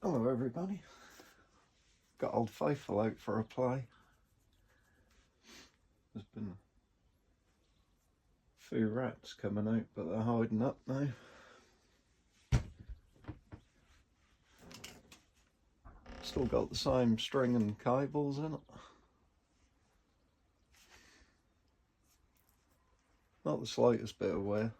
Hello everybody, got Old Faithful out for a play. There's been a few rats coming out, but they're hiding up now. Still got the same string and cables in it. Not the slightest bit of wear.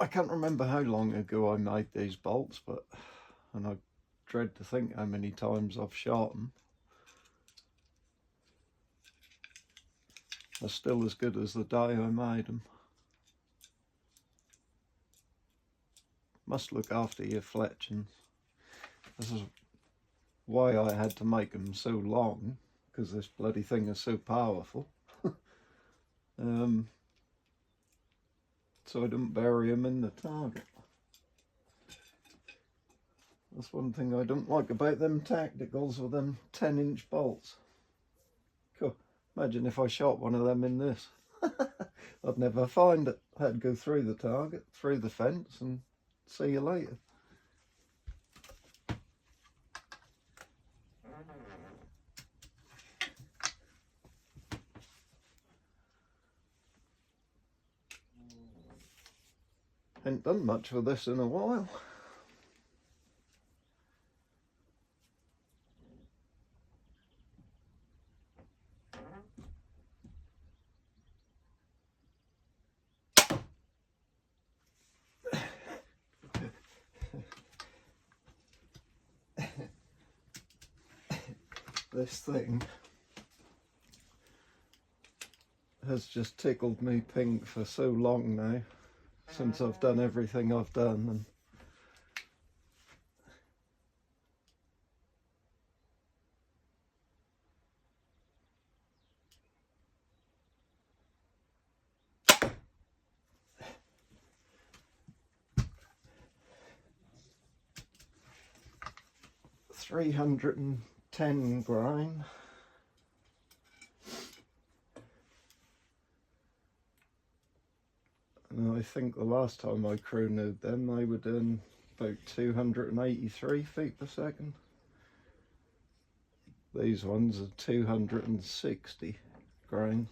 I can't remember how long ago I made these bolts, and I dread to think how many times I've shot them. They're still as good as the day I made them. Must look after your fletchings. This is why I had to make them so long, because this bloody thing is so powerful. So I didn't bury them in the target. That's one thing I don't like about them tacticals with them 10-inch bolts. Cool. Imagine if I shot one of them in this. I'd never find it. I had to go through the target, through the fence, and see you later. Ain't done much with this in a while. This thing has just tickled me pink for so long now, since I've done everything I've done. And $310 grain. And I think the last time I crew newed them, they were doing about 283 feet per second. These ones are 260 grain.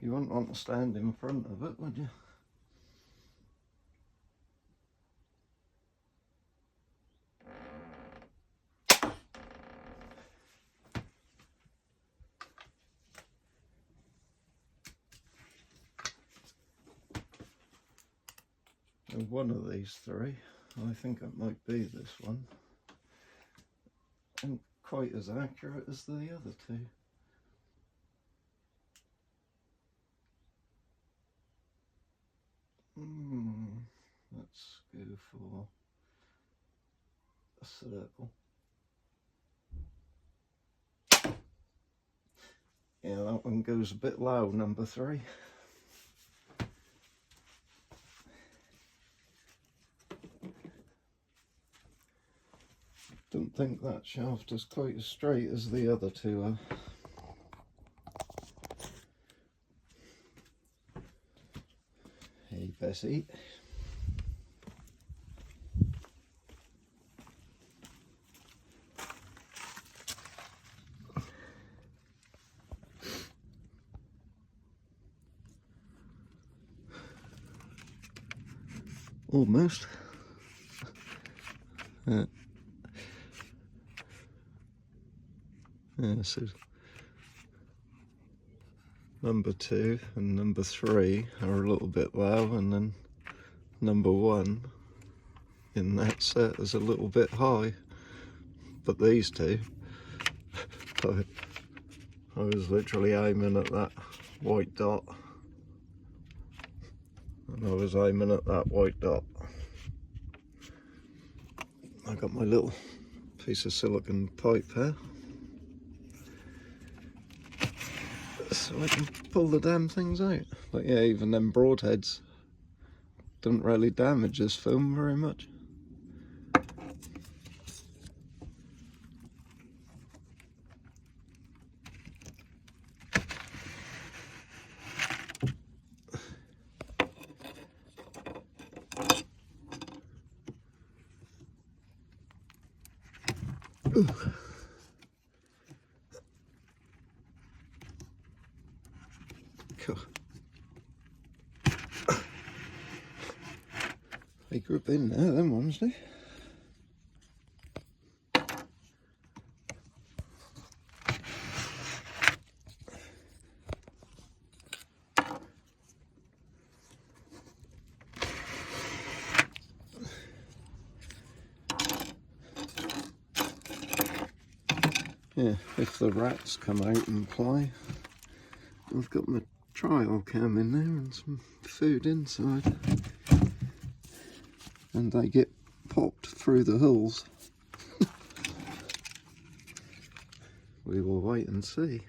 You wouldn't want to stand in front of it, would you? And one of these three, I think it might be this one, and quite as accurate as the other two. Let's go for a circle. Yeah, that one goes a bit low, number 3. Don't think that shaft is quite as straight as the other two are. Hey Bessie. Almost. Yeah, so number 2 and number 3 are a little bit low, and then number 1 in that set is a little bit high. But these two, I was literally aiming at that white dot. and I was aiming at that white dot. I got my little piece of silicon pipe here, so I can pull the damn things out. But yeah, even them broadheads don't really damage this film very much. Ooh. Cool. They grip in there, them ones do. Yeah, if the rats come out and play, I've got my trial cam in there and some food inside, and they get popped through the holes. We will wait and see.